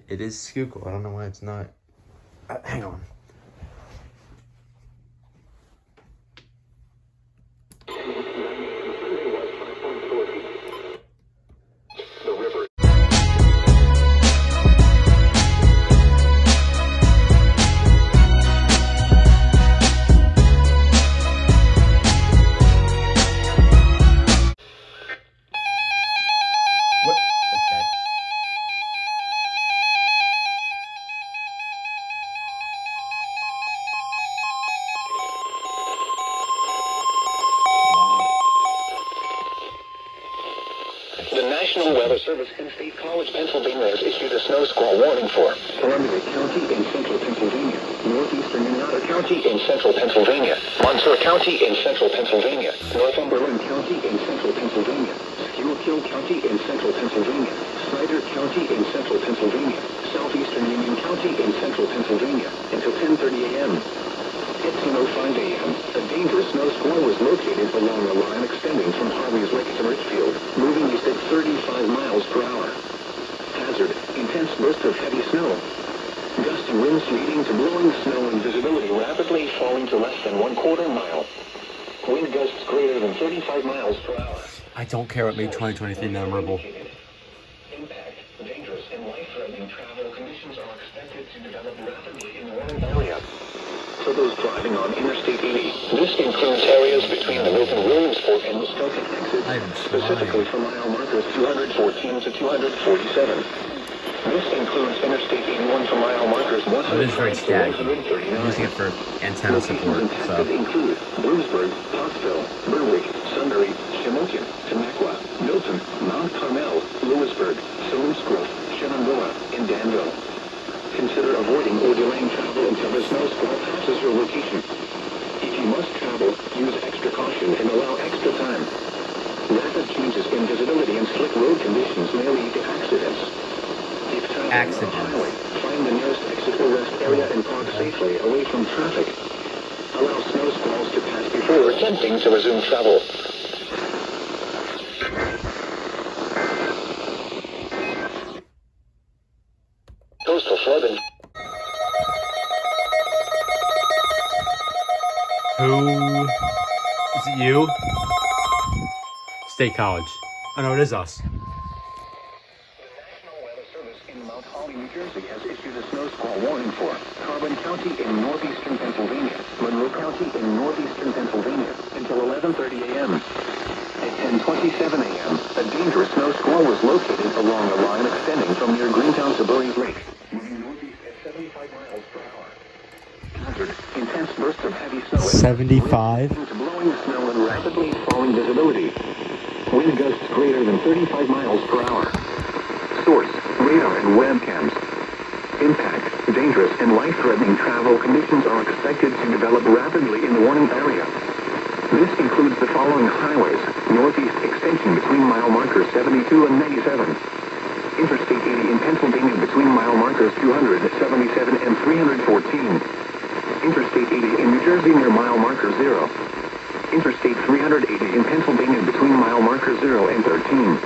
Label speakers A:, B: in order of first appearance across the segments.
A: It is Squall. I don't know why it's not. Hang on.
B: The National Weather Service in State College, Pennsylvania has issued a snow squall warning for Columbia County in central Pennsylvania, northeastern Minnesota County in central Pennsylvania, Montour County in central Pennsylvania, Northumberland County in central Pennsylvania, Schuylkill County in central Pennsylvania, Snyder County in central Pennsylvania, southeastern Union County in central Pennsylvania, until 10:30 a.m. At 10:05 a.m., a dangerous snow squall was located along a line extending from Harvey's Lake to Richfield, moving east at 35 miles per hour. Hazard, intense bursts of heavy snow. Gusty winds leading to blowing snow and visibility rapidly falling to less than 1/4 mile. Wind gusts greater than 35 miles per hour.
A: I don't care what made 2023 memorable.
B: Impact, dangerous, and life-threatening travel conditions are expected to develop rapidly in the warning area. For those driving on Interstate 80, this includes areas between the Milton Williamsport and Muskogee exits, specifically for mile markers 214 to 247. This includes Interstate 81 for mile markers 100
A: It is very
B: to
A: staggy.
B: 139.
A: I'm using it for antenna support, so.
B: Include Bloomsburg, Pottsville, Berwick, Sunbury, Shamokin, Temecula, Milton, Mount Carmel, Lewisburg, Salinas Grove, Shenandoah, and Danville. Consider avoiding or delaying travel until the snow squall passes your location. If you must travel, use extra caution and allow extra time. Rapid changes in visibility and slick road conditions may lead to accidents. If traveling on the highway, find the nearest exit or rest area and park safely away from traffic. Allow snow squalls to pass before attempting to resume travel. Coastal flooding.
A: Who? Is it you? State College. Oh no, it is us.
B: The National Weather Service in Mount Holly, New Jersey has issued a snow squall warning for Carbon County in northeastern Pennsylvania, Monroe County in northeastern Pennsylvania until 11:30 a.m. At 10:27 a.m., a dangerous snow squall was located along a line extending from near Greentown to Burries Lake, moving northeast at 75 miles per hour. Hazard, intense bursts of heavy snow.
A: 75?
B: To blowing snow and rapidly falling visibility. Wind gusts greater than 35 miles per hour. Source, radar and webcams. Impact, dangerous and life-threatening travel conditions are expected to develop rapidly in the warning area. This includes the following highways: northeast extension between mile markers 72 and 97. Interstate 80 in Pennsylvania between mile markers 277 and 314. Interstate 80 in New Jersey near mile marker 0. Interstate 380 in Pennsylvania between mile markers 0 and 13.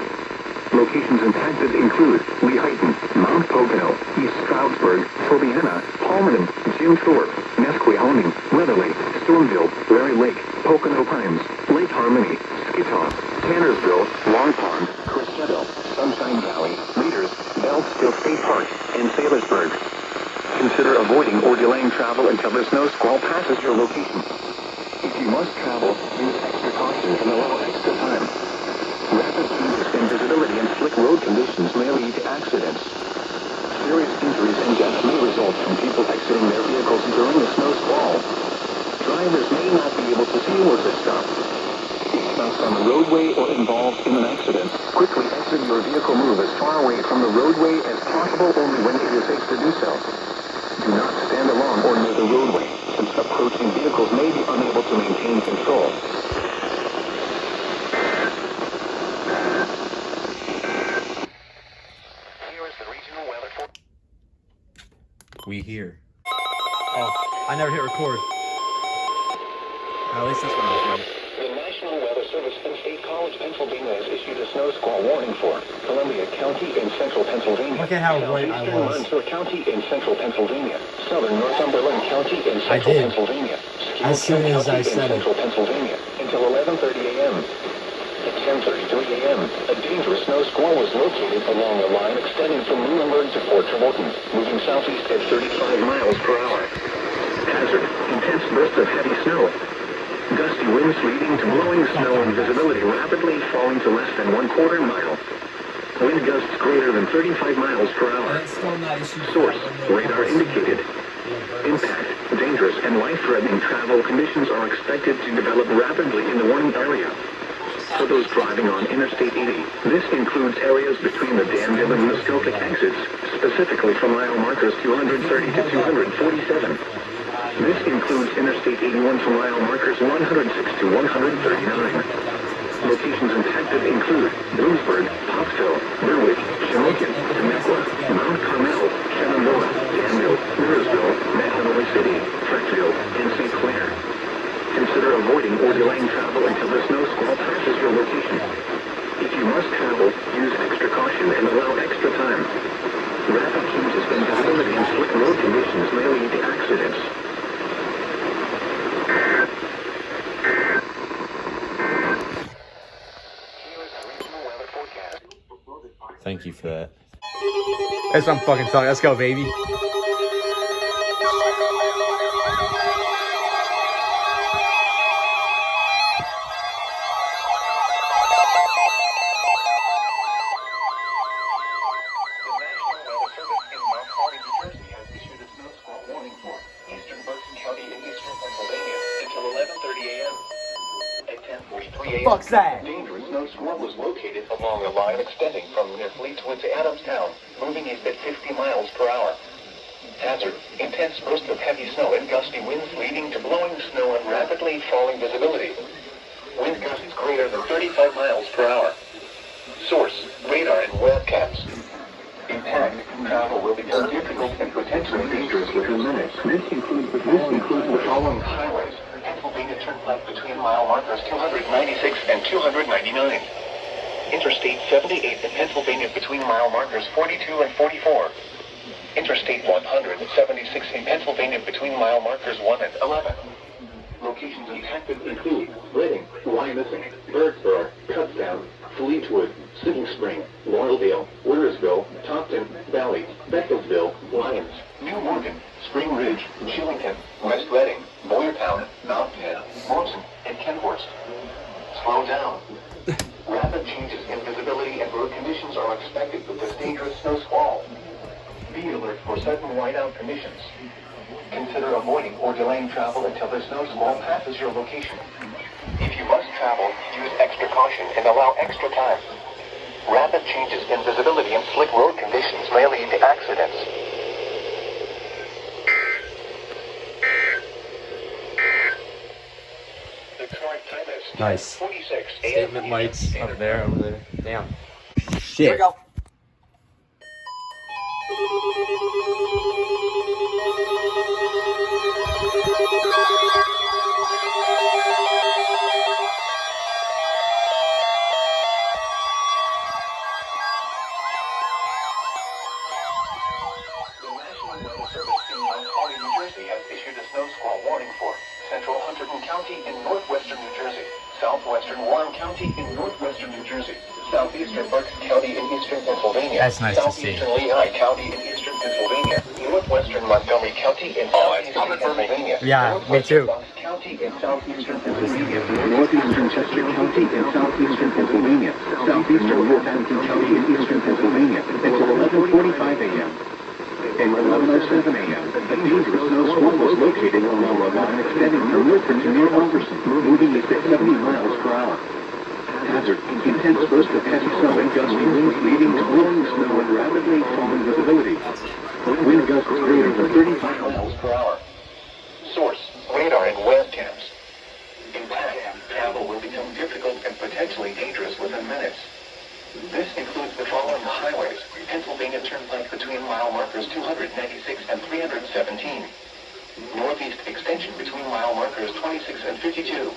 B: Locations impacted include Lehighton, Mount Pocono, East Stroudsburg, Tobiana, Palmerton, Jim Thorpe, Nesquehoning, Weatherly, Stormville, Larry Lake, Pocono Pines, Lake Harmony, Skitoff, Tannersville, Long Pond, Crisetto, Sunshine Valley, Leaders, Beltsville State Park, and Sailorsburg. Consider avoiding or delaying travel until the snow squall passes your location. If you must travel, use extra caution and allow extra time. Rapid changes in visibility and slick road conditions may lead to accidents. Serious injuries and deaths may result from people exiting their vehicles during a snow squall. Drivers may not be able to see where to stop. If stuck on the roadway or involved in an accident, quickly exit your vehicle. Move as far away from the roadway as possible only when it is safe to do so. Do not stand along or near the roadway, since approaching vehicles may be unable to maintain control. Here is the regional weather for...
A: We here.
C: Oh, I never hit record. At least this one was right.
B: The National Weather Service in State College, Pennsylvania has issued a snow squall warning for Columbia County in central Pennsylvania.
C: Look at how right I
B: Southeastern
C: was.
B: Montour County in central Pennsylvania. Southern Northumberland County in central Pennsylvania.
C: As soon as I
B: County
C: said
B: in central
C: it.
B: Pennsylvania until 11:30 a.m. At 10:33 a.m., a dangerous snow squall was located along a line extending from Muhlenberg to Fort Trewolton, moving southeast at 35 miles per hour. Hazard: intense bursts of heavy snow. Gusty winds leading to blowing snow and visibility rapidly falling to less than 1/4 mile. Wind gusts greater than 35 miles per hour. Source: radar indicated. Impact: dangerous and life-threatening travel conditions are expected to develop rapidly in the warning area. For those driving on Interstate 80, this includes areas between the Danville and Muskoka exits, specifically from mile markers 230 to 247. This includes Interstate 81 from mile markers 106 to 139. Locations impacted include Bloomsburg, Pottsville, Berwick, Shamokin, Temecula, Mount Carmel, Shenandoah, Danville, Millersville, Mahanoy City, Frettville, and St. Clair. Consider avoiding or delaying travel until the snow squall passes your location. If you must travel, use extra caution and allow extra time. Rapid changes in visibility and slick road conditions may lead to accidents.
A: Thank you for that.
C: That's what I'm fucking talking. Let's go, baby. Fuck's that?
B: Dangerous snow squall was located along a line extending from near Fleetwood to Adamstown, moving at 50 miles per hour. Hazard: intense bursts of heavy snow and gusty winds leading to blowing snow and rapidly falling visibility. Wind gusts greater than 35 miles per hour. Source: radar and webcams. Impact: travel will become difficult and potentially dangerous within minutes. This includes the following highways. Pennsylvania Turnpike between mile markers 296 and 299. Interstate 78 in Pennsylvania between mile markers 42 and 44. Interstate 176 in Pennsylvania between mile markers 1 and 11. Locations impacted include Reading, Wyomissing, Birdsboro, Kutztown, Fleetwood, Sitting Spring, Laurelville, Wyersville, Topton, Valley, Beckelsville, Lyons, New Morgan, Spring Ridge, Shillington, West Reading, Boyertown, Mount Penn, Morrison, and Kenhorst. Slow down. Rapid changes in visibility and road conditions are expected with this dangerous snow squall. Be alert for sudden whiteout conditions. Consider avoiding or delaying travel until the snow squall passes your location. If you must travel, use extra caution and allow extra time. Rapid changes in visibility and slick road conditions may lead to accidents. The current time is
C: Nice.
B: 46
C: Statement lights up there, over there. Damn.
A: Shit.
C: Here we go.
B: The National Weather Service in Mount Holly, New Jersey has issued a snow squall warning for central Hunterdon County in northwestern New Jersey, southwestern Warren County in northwestern New Jersey, southeastern Berks County in eastern Pennsylvania,
C: That's nice to see.
B: southeastern Lehigh County in eastern Pennsylvania, northwestern Montgomery County in southeastern Pennsylvania,
C: Yeah, me too.
B: northwestern Bucks County in southeastern Pennsylvania, northeastern Chester County and southeastern Pennsylvania, southeastern Northampton County and eastern Pennsylvania until 11:45 a.m. At 11:07 a.m., a dangerous snow squall was located along a line extending from Milford to near Wilkerson, moving east at 70 miles per hour. Hazard, intense bursts of heavy snow and gusty winds leading to blowing snow and rapidly falling visibility. Wind gusts greater than 35 miles per hour. Source, radar and webcams. Impact, travel will become difficult and potentially dangerous within minutes. This includes the following highways: Pennsylvania Turnpike between mile markers 296 and 317. Northeast extension between mile markers 26 and 52.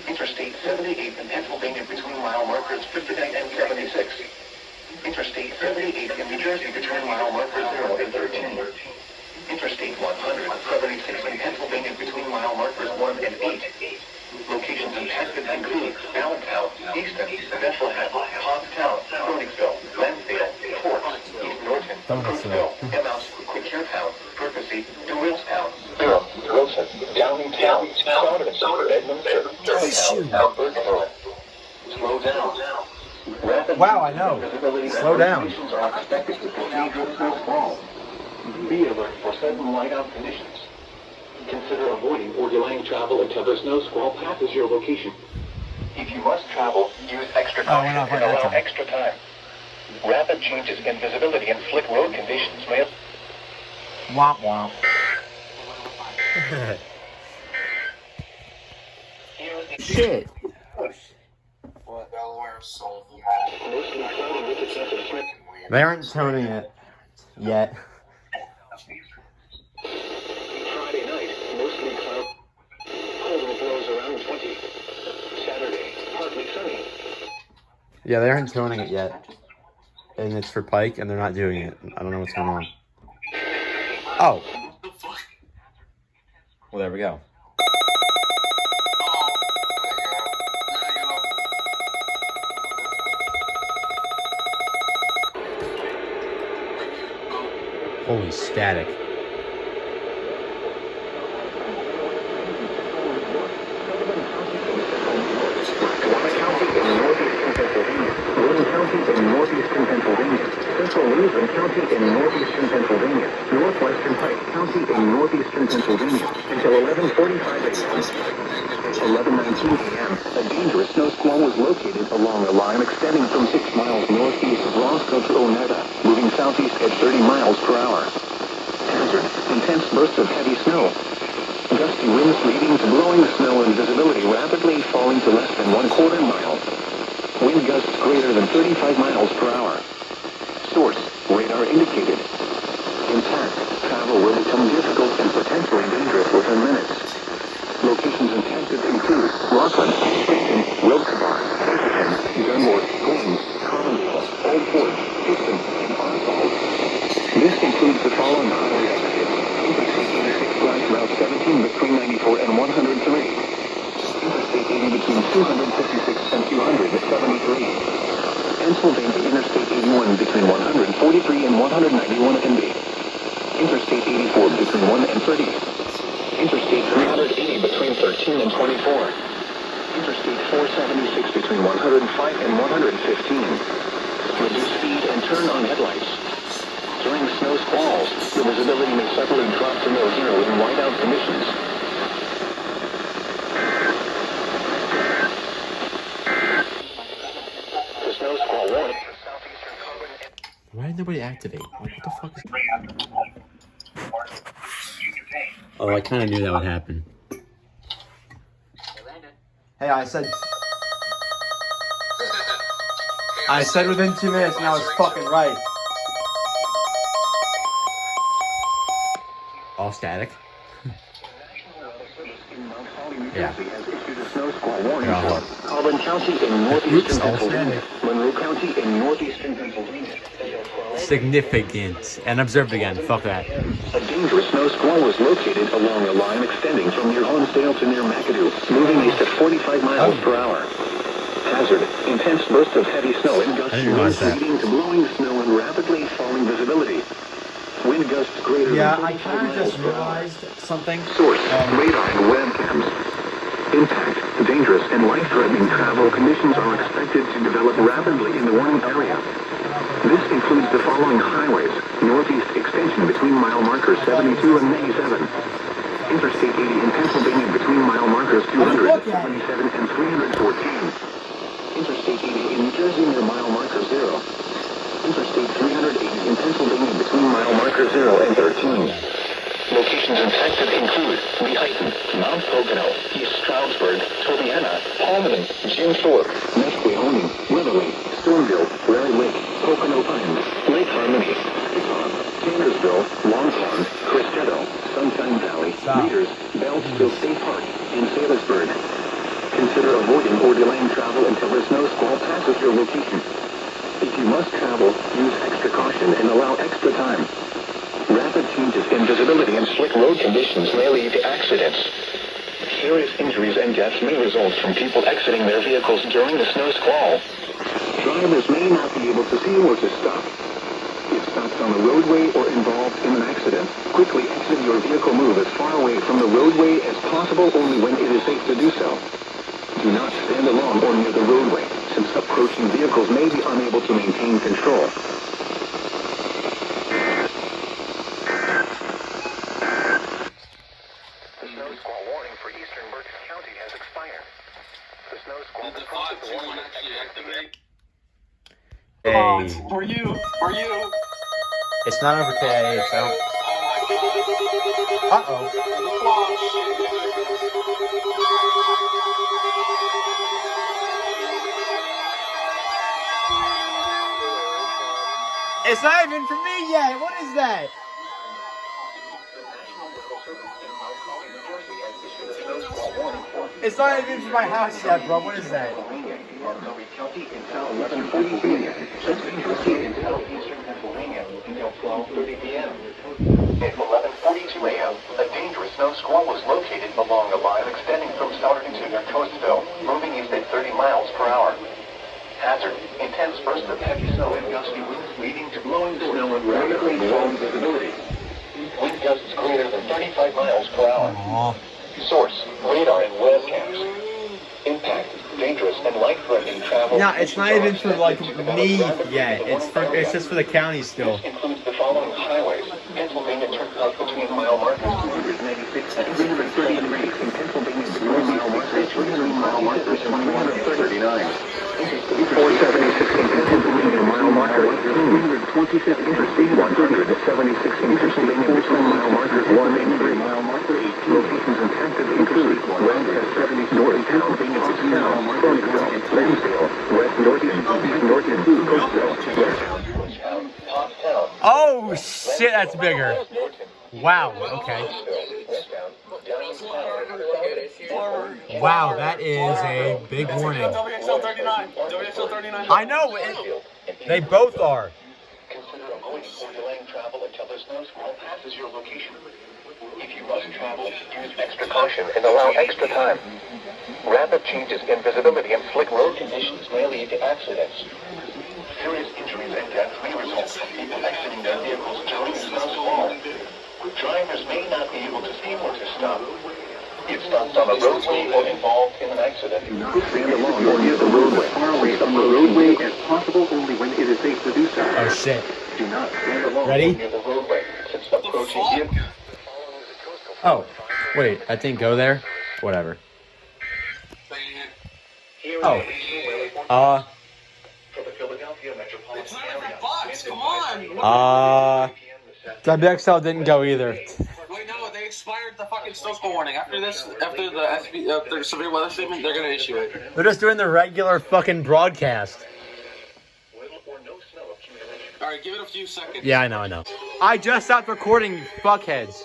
B: Interstate 78 in Pennsylvania between mile markers 59 and 76. Interstate 78 in New Jersey between mile markers 0 and 13. Interstate 176 in Pennsylvania between mile markers 1 and 8. Locations impacted include Allentown, Easton, Bethlehem, Pottstown, Croningsville, Lansdale, Forks, East Norton, Crooksville, Emmaus, Quakertown, Percy, DeWillstown, Durham, Wilson, Downingtown, Providence, Edmonton, Germantown, Albertville. Slow down. Rapid
C: Wow, I know. Slow down.
B: conditions are expected to proceed with snow squall. Be alert for sudden whiteout conditions. Consider avoiding or delaying travel until the snow squall passes your location. If you must travel, use extra caution and allow extra time. Rapid changes in visibility and slick road conditions may...
C: Womp womp. Shit. They aren't toning it yet.
B: Friday night, mostly cloudy. Cold will blows around 20. Saturday, partly sunny.
A: Yeah, they aren't toning it yet. And it's for Pike, and they're not doing it. I don't know what's going on. Oh. Well, there we go. Holy static.
B: Northeastern Pennsylvania, Central Luzerne County in northeastern Pennsylvania, northwestern Pike County in northeastern Pennsylvania, until 11:45 a.m. 11:19 a.m., a dangerous snow squall was located along a line extending from 6 miles northeast of Roscoe to Oneida, moving southeast at 30 miles per hour. Hazard, intense bursts of heavy snow. Gusty winds leading to blowing snow and visibility rapidly falling to less than 1/4 mile. Wind gusts greater than 35 miles per hour. Source, radar indicated. Impact, travel will become difficult and potentially dangerous within minutes. Locations intended include Rockland, Clinton, Wilkes-Barre, Pinkerton, Dunmore, Queens, Collinsville, Old Fort, Houston, and Arkansas. This includes the following highway exits: Interstate 86 Drive Route 17 between 94 and 103. Interstate 80 between 256 and 273. Pennsylvania Interstate 81 between 143 and 191 NB. Interstate 84 between 1 and 30. Interstate 380 between 13 and 24. Interstate 476 between 105 and 115. Reduce speed and turn on headlights. During snow squalls, the visibility may suddenly drop to near zero in whiteout conditions. The snow squall warning.
A: Why did nobody activate? Like, what the fuck is... Oh, I kind of knew that would happen.
C: Hey, I said within 2 minutes, and I was fucking right.
A: All static?
B: Yeah. Has issued a snow squall warning
A: Yeah,
B: for Collin County in northeastern Pennsylvania, Monroe County in northeastern Pennsylvania.
A: Significant. And observed again. Fuck that.
B: A dangerous snow squall was located along a line extending from near Honesdale to near McAdoo, moving east at 45 miles per hour. Hazard, intense bursts of heavy snow and gusty winds leading to blowing snow and rapidly falling visibility. Wind gusts greater
C: Yeah,
B: than
C: I
B: 35
C: kind of
B: miles
C: just
B: per hour.
C: realized something.
B: Source, radar and webcams. Impact, dangerous, and life-threatening travel conditions are expected to develop rapidly in the warning area. This includes the following highways: northeast extension between mile markers 72 and 97. Interstate 80 in Pennsylvania between mile markers 277 and 314. Interstate 80 in New Jersey near mile marker 0. Interstate 380 in Pennsylvania between mile marker 0 and 13. Locations impacted include Lehighton, Mount Pocono, East Stroudsburg, Tobiana, Palmerton, Jim Thorpe, Nesquehoning, Weatherly, Stormville, Rary Lake, Pocono Pines, Lake Harmony, Pond, Tannersville, Long Pond, Cristeto, Sunshine Valley, Readers, Beltsville State Park, and Salisbury. Consider avoiding or delaying travel until the snow squall passes your location. If you must travel, use extra caution and allow extra time. Rapid changes in visibility and slick road conditions may lead to accidents. Serious injuries and deaths may result from people exiting their vehicles during the snow squall. Drivers may not be able to see or to stop. If stopped on the roadway or involved in an accident, quickly exit your vehicle. Move as far away from the roadway as possible only when it is safe to do so. Do not stand along or near the roadway, since approaching vehicles may be unable to maintain control. The snow squall warning for eastern Berks County has expired. The snow squall
D: Did the 5-2 one actually activate?
A: Hey.
D: For you! For you!
A: It's not over today, it's out.
D: Oh my god.
A: Uh-oh. It's not even for me yet. What is that? It's not even for my house yet, bro. What is that?
B: Montgomery County until 11:40 p.m. Central in southeastern Pennsylvania until 12:30 p.m. At 11:42 a.m., a dangerous snow squall was located along a line extending from Souderton to Coatesville, moving east at 30 miles per hour. Hazard: intense bursts of heavy snow and gusty winds leading to blowing snow and rapidly slowing visibility. Wind gusts greater than 35 miles per hour. Source: radar and webcams. Impact: dangerous and life-threatening travel.
A: No, it's not even for like me yet. It's just for the county still.
B: This includes the following highways: Pennsylvania Turnpike between mile markers 296 and 333 in Pennsylvania between mile markers 300 mile markers 21 and 39. 476 in Pennsylvania mile marker 325 Interstate 176 in Pennsylvania between mile markers 1 and 3 mile marker 18. Locations impacted include West 76 North Pennsylvania between mile markers 1 and 3. West Northeast Coatesville, West.
A: Oh shit, that's bigger. Wow. Okay. Wow, that is a big warning.
D: WXL 39. WXL 39.
A: I know. They both are.
B: Consider avoiding or delaying travel until the snow squall passes your location. If you must travel, use extra caution and allow extra time. Rapid changes in visibility and slick road conditions may lead to accidents. Serious injuries and deaths may result from people exiting their vehicles during the snow squall. Drivers may not be able to see or to stop. If stopped on a roadway or involved in an accident, do not stand along or near the roadway. Far away from the roadway as possible only when it is safe to do so.
A: Oh shit.
B: Do not stand along
A: Ready?
B: or near the roadway since approaching vehicles.
A: Oh, wait. I didn't go there. Whatever. Oh.
B: For the Philadelphia metropolitan
D: It's not
B: area.
D: every box, come on!
A: WXL didn't go either.
D: Wait, no, they expired the fucking snow squall warning. After this, after the severe weather statement, they're gonna issue it.
A: They're just doing the regular fucking broadcast.
D: Alright, give it a few seconds.
A: Yeah, I know. I just stopped recording, you fuckheads.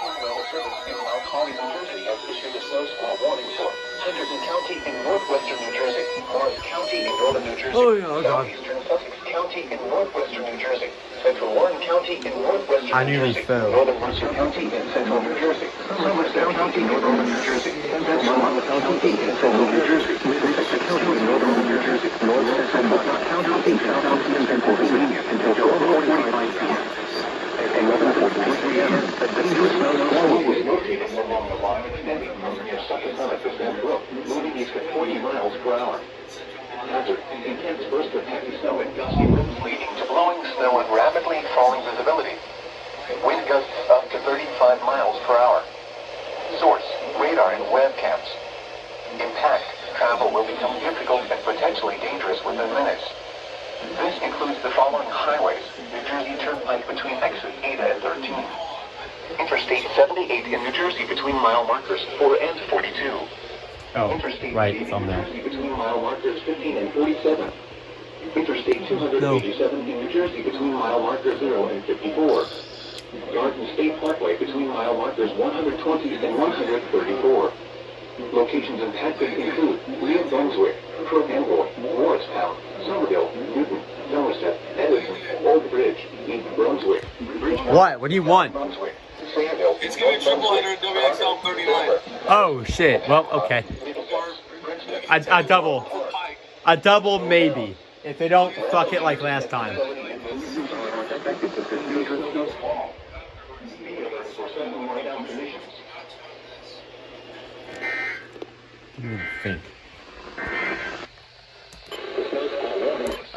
B: Mount Holly, New Jersey has issued a snow squall warning for Henderson County in northwestern New Jersey, Morris County in northern New Jersey,
A: Oh, God.
B: southeastern Sussex County in northwestern New Jersey, central Warren County in northwestern
A: I
B: New
A: nearly
B: Jersey,
A: fell.
B: northern Mercer County in central New Jersey, Somerset County in northern New Jersey, central Monmouth County in central New Jersey, Middlesex County in northern New Jersey, north central Bucks County in southeastern Pennsylvania until 12:45 p.m. At 11:43 a.m., a dangerous snowstorm was located along the line extending from near Succotash to Sand Brook, moving east at 40 miles per hour. Hazard, intense bursts of heavy snow and gusty winds leading to blowing snow and rapidly falling visibility. Wind gusts up to 35 miles per hour. Source, radar and webcams. Impact, travel will become difficult and potentially dangerous within minutes. This includes the following highways: New Jersey Turnpike between exit 8 and 13. Interstate 78 in New Jersey between mile markers 4 and 42.
C: Oh,
B: Interstate
C: right,
B: 80
C: it's on
B: in
C: there.
B: New Jersey between mile markers 15 and 47. Interstate 287 in New Jersey between mile markers 0 and 54. Garden State Parkway between mile markers 120 and 134. Locations impacted include Rio Brunswick, Crook Endroy, Morristown, Somerville, Newton, Somerset, Edison, Old Bridge, East Brunswick, Bridgetown,
C: What? What do you want?
B: Brunswick, Sandhill,
D: It's gonna be a triple header in WXL 39.
C: Oh shit. Well, okay. A double maybe. If they don't fuck it like last time. Think.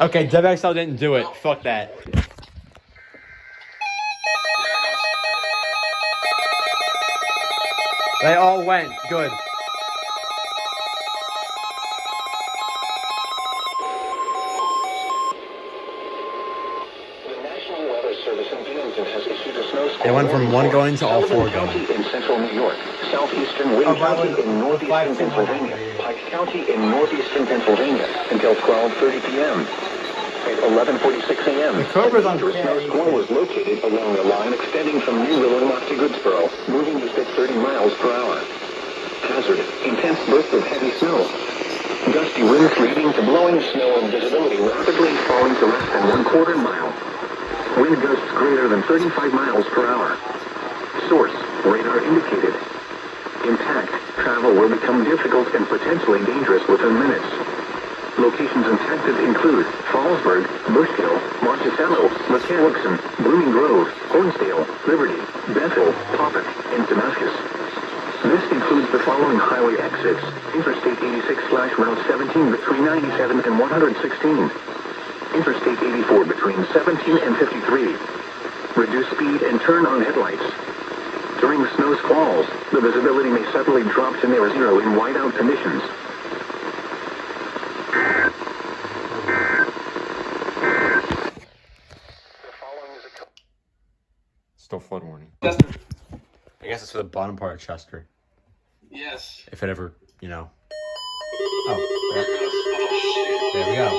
C: Okay, WXL didn't do it. Fuck that. They all went. Good.
B: The National Weather Service in Binghamton has issued a snow squall
C: They went from one going to all four
B: Sullivan
C: going.
B: County in central New York, southeastern Wayne
C: Oh, by the
B: County
C: way,
B: in northeastern Pennsylvania, Pike County in northeastern Pennsylvania until 12:30 p.m. At 11:46 a.m.,
C: The Cobra's
B: a
C: on
B: dangerous
C: Canada.
B: snow squall was located along the line extending from New Willimantic to Goodsboro, moving east at 30 miles per hour. Hazard, intense bursts of heavy snow. Gusty winds leading to blowing snow and visibility rapidly falling to less than 1/4 mile. Wind gusts greater than 35 miles per hour. Source, radar indicated. Impact, travel will become difficult and potentially dangerous within minutes. Locations impacted include Fallsburg, Bush Hill, Monticello, McCallickson, Blooming Grove, Hornsdale, Liberty, Bethel, Poppet, and Damascus. This includes the following highway exits: Interstate 86/Route 17 between 97 and 116. Interstate 84 between 17 and 53. Reduce speed and turn on headlights. During snow squalls, the visibility may suddenly drop to near zero in whiteout conditions.
C: Still flood warning.
D: Chester.
C: I guess it's for the bottom part of Chester.
D: Yes.
C: If it ever, you know. Oh,
D: Oh,
C: there we go.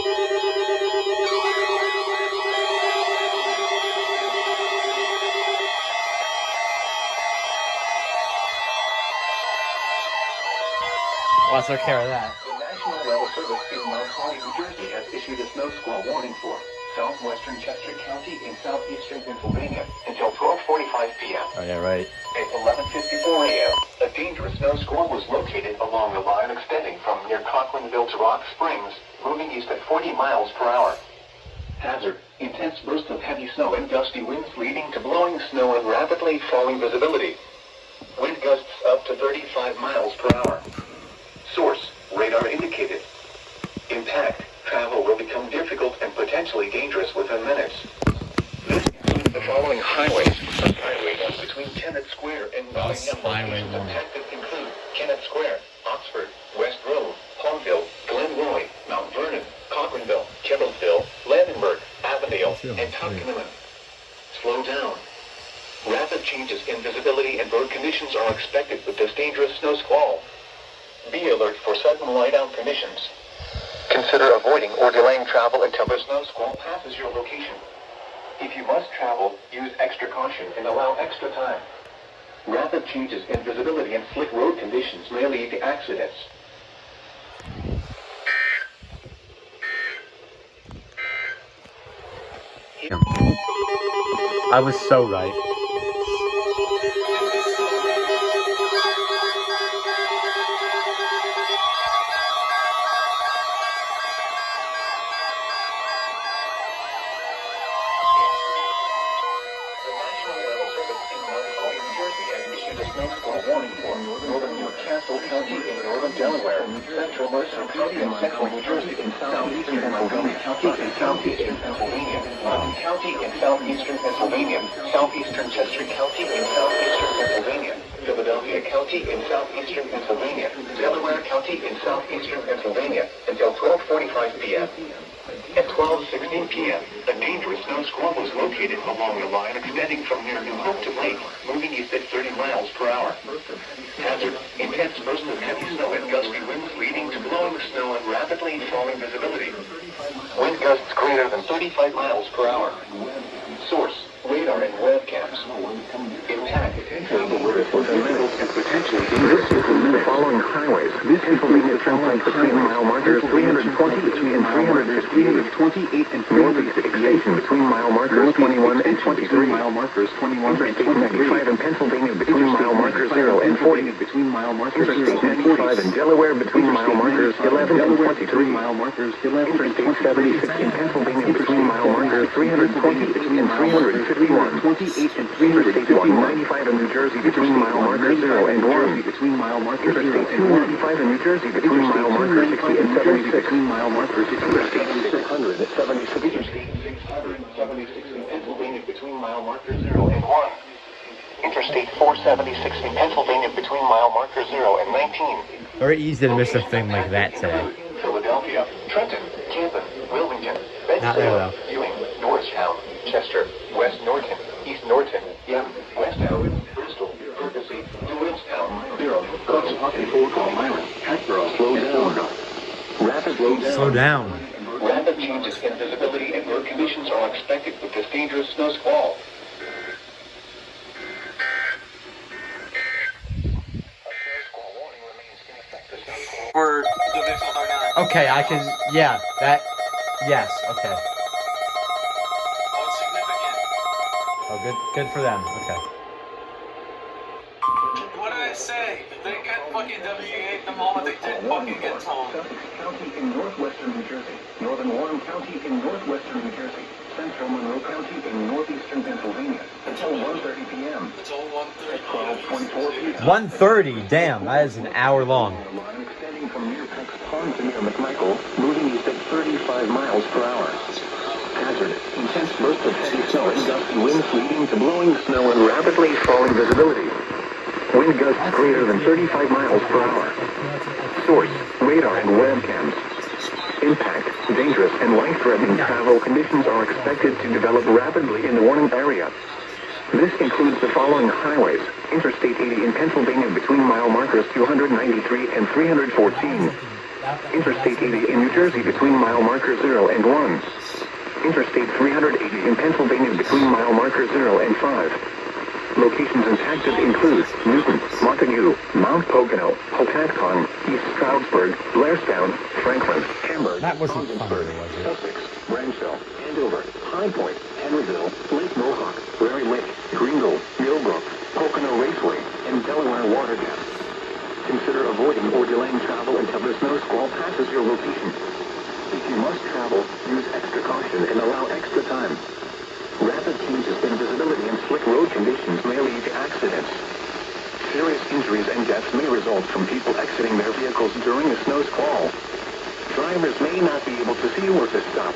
C: Well, let's take care of that.
B: The National Weather Service in Mount Holly, New Jersey has issued a snow squall warning for southwestern Chester County in southeastern Pennsylvania until 12:45 p.m.
C: Oh, yeah, right.
B: At 11:54 a.m., a dangerous snow squall was located along the line extending from near Conklinville to Rock Springs, moving east at 40 miles per hour. Hazard, intense bursts of heavy snow and gusty winds leading to blowing snow and rapidly falling visibility. Wind gusts up to 35 miles per hour. Source, radar indicated. Impact, travel will become difficult and potentially dangerous within minutes. This includes the following highways. Highway between Kennett Square and
C: That's
B: Nottingham.
C: Highway
B: Locations
C: 1.
B: impacted include Kennett Square, Oxford, West Road, Palmville, Glenroy, Mount Vernon, Cochranville, Kettlesville, Landenberg, Avondale, and Tuckingham. Slow down. Rapid changes in visibility and road conditions are expected with this dangerous snow squall. Be alert for sudden whiteout conditions. Consider avoiding or delaying travel until the snow squall passes your location. If you must travel, use extra caution and allow extra time. Rapid changes in visibility and slick road conditions may lead to accidents.
C: I was so right.
B: Service in Mount Holly, New Jersey, has issued a snow squall warning for northern Newcastle County in northern Delaware, central Mercer County in central New Jersey, in southeastern Pennsylvania County in southeastern Pennsylvania, London County in southeastern Pennsylvania, southeastern Chester County in southeastern Pennsylvania, Philadelphia County in southeastern Pennsylvania, Delaware County in southeastern Pennsylvania, until 12:45 p.m. At 12:16 p.m., a dangerous snow squall was located along the line extending from near New Hope to Lake, moving east at 30 miles per hour. Hazard: intense bursts of heavy snow and gusty winds leading to blowing snow and rapidly falling visibility. Wind gusts greater than 35 miles per hour. Source: radar and webcams. Impact: and potentially dangerous include the following highways. This Pennsylvania turnpike between mile markers 320 and 358 and northeast extension between mile markers 21 and 23. Mile markers 21 and 95 in Pennsylvania between mile markers 0 and 40. Between mile markers 0 and 45 in Delaware between mile markers 11 and 23. Mile markers 11 and 76 in Pennsylvania between mile markers 320 and 351. 28 and 351. 95 in New Jersey between mile markers 0 and 1. Between mile markers 0 and 295 in New Jersey between mile markers 60 and 76. Between mile markers 676. Interstate 676 in Pennsylvania between mile markers 0 and 1. Interstate 476 in Pennsylvania between mile markers 0 and 19.
C: Very easy to miss a thing like that today.
B: Philadelphia, Trenton, Camden, Wilmington,
C: Not there,
B: Bensdale,
C: though.
B: Ewing, Norristown, Chester, West Norton, East Norton, Yem, Westtown, Bristol, Ferguson, New Williamstown, Durham, Cooks, Fort Island, Hatboro, slow down. Rapid changes in visibility and road conditions are expected with this dangerous snow squall.
D: For the vehicles are not.
C: Okay, I can. Yeah, that. Yes. Okay.
D: Oh, it's significant.
C: Oh, good for them. Okay.
D: What did I say? They got fucking WA the moment they did fucking get home.
B: Sussex County in northwestern New Jersey, northern Warren County in northwestern New Jersey, central Monroe County in northeastern Pennsylvania, until 1:30 p.m.
D: Until 1:30.
B: At 12:24 p.m.
C: 1:30. Damn, that is an hour long.
B: The line extending from near Peck's Pond to near McMichael, moving east at 35 miles per hour. Hazard: intense bursts of heavy snow and gusty winds leading to blowing snow and rapidly falling visibility. Wind gusts greater than 35 miles per hour. Source: radar and webcams. Impact: dangerous and life-threatening travel conditions are expected to develop rapidly in the warning area. This includes the following highways: Interstate 80 in Pennsylvania between mile markers 293 and 314. Interstate 80 in New Jersey between mile markers 0 and 1. Interstate 380 in Pennsylvania between mile markers 0 and 5. Locations impacted include Newton, Montague, Mount Pocono, Hopatcong, East Stroudsburg, Blairstown, Franklin, Hamburg,
C: That wasn't fun,
B: Ogdensburg,
C: was it?
B: Sussex, Branchville, Andover, High Point, Henryville, Lake Mohawk, Prairie Lake, Greenville, Millbrook, Pocono Raceway, and Delaware Water Gap. Consider avoiding or delaying travel until the snow squall passes your location. If you must travel, use extra caution and allow extra time. Rapid changes in visibility and slick road conditions may lead to accidents. Serious injuries and deaths may result from people exiting their vehicles during a snow squall. Drivers may not be able to see where to stop.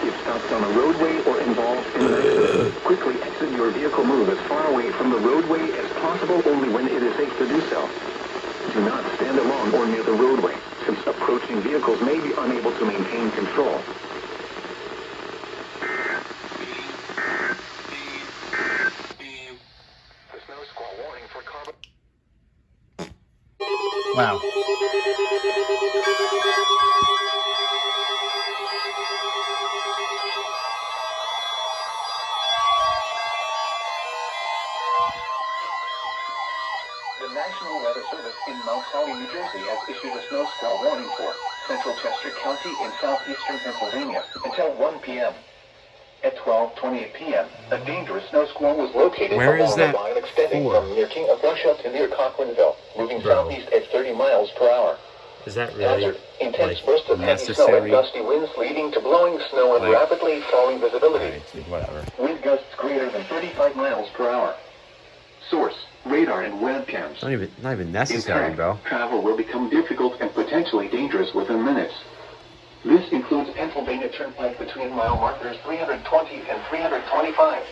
B: If stopped on a roadway or involved in an accident, quickly exit your vehicle. Move as far away from the roadway as possible only when it is safe to do so. Do not stand along or near the roadway, since approaching vehicles may be unable to maintain control. The snow squall warning for carbon.
C: Wow.
B: The National Weather Service in Mount Holly, New Jersey has issued a snow squall warning for central Chester County in southeastern Pennsylvania until 1 p.m. At 12:28 p.m., a dangerous snow squall was located
C: Where is
B: along
C: that
B: the line extending
C: for?
B: from near King of Prussia to near Cochranville, moving
C: Bro.
B: southeast at 30 miles per hour.
C: Is that really
B: Hazard: intense
C: like
B: bursts of heavy snow and
C: necessary?
B: gusty winds leading to blowing snow and
C: Like-
B: rapidly falling visibility.
C: Alright, dude, whatever.
B: Wind gusts greater than 30 35 miles per hour. Source, radar and webcams.
A: Not even necessary,
B: Impact,
A: bro.
B: travel will become difficult and potentially dangerous within minutes. This includes Pennsylvania Turnpike between mile markers 320 and 325.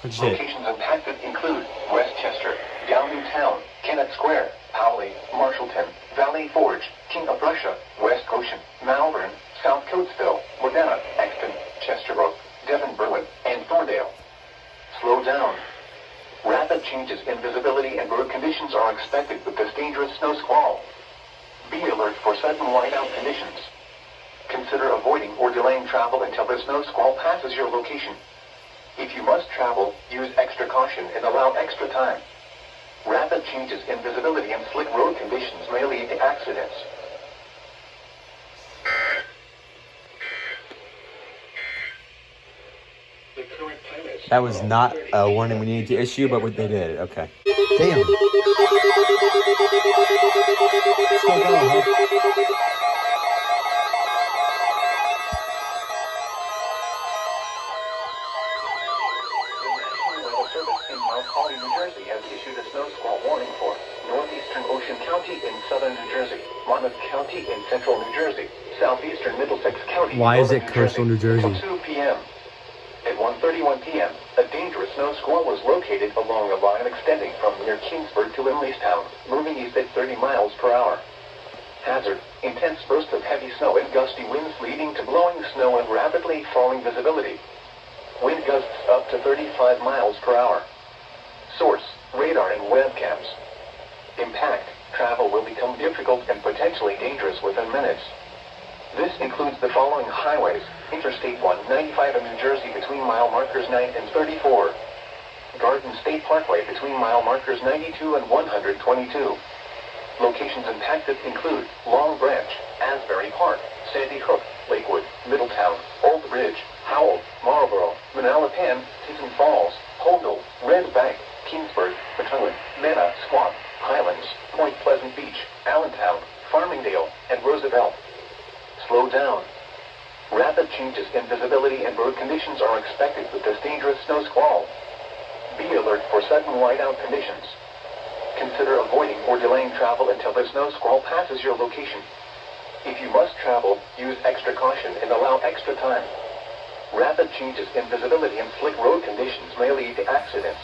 A: What'd you hit?
B: Locations impacted include Westchester, Downtown Town, Kennett Square, Powley, Marshallton, Valley Forge, King of Prussia, West Goshen, Malvern, South Coatesville, Modena, Exton, Chesterbrook, Devon Berwyn, and Thorndale. Slow down. Rapid changes in visibility and road conditions are expected with this dangerous snow squall. Be alert for sudden whiteout conditions. Consider avoiding or delaying travel until the snow squall passes your location. If you must travel, use extra caution and allow extra time. Rapid changes in visibility and slick road conditions may lead to accidents.
A: That was not a warning we needed to issue, but what they did. Okay. Damn. Still going, huh?
B: In Mount Holly, New Jersey has issued a snow squall warning for northeastern Ocean County in southern New Jersey, Monmouth County in central New Jersey, southeastern Middlesex County.
A: Why is it
B: northern
A: coastal New Jersey?
B: Until 2 p.m. At 1:31 p.m., a dangerous snow squall was located along a line extending from near Kingsburg to Limleystown, moving east at 30 miles per hour. Hazard, intense bursts of heavy snow and gusty winds leading to blowing snow and rapidly falling visibility. Wind gusts up to 35 miles per hour. Source, radar and webcams. Impact, travel will become difficult and potentially dangerous within minutes. This includes the following highways: Interstate 195 in New Jersey between mile markers 9 and 34. Garden State Parkway between mile markers 92 and 122. Locations impacted include Long Branch, Asbury Park, Sandy Hook, Lakewood, Middletown, Old Bridge, Howell, Marlboro, Manalapan, Teton Falls, Holdall, Red Bank, Kingsburg, Methuen, Mena, Squaw, Highlands, Point Pleasant Beach, Allentown, Farmingdale, and Roosevelt. Slow down. Rapid changes in visibility and road conditions are expected with this dangerous snow squall. Be alert for sudden whiteout conditions. Consider avoiding or delaying travel until the snow squall passes your location. If you must travel, use extra caution and allow extra time. Rapid changes in visibility and slick road conditions may lead to accidents.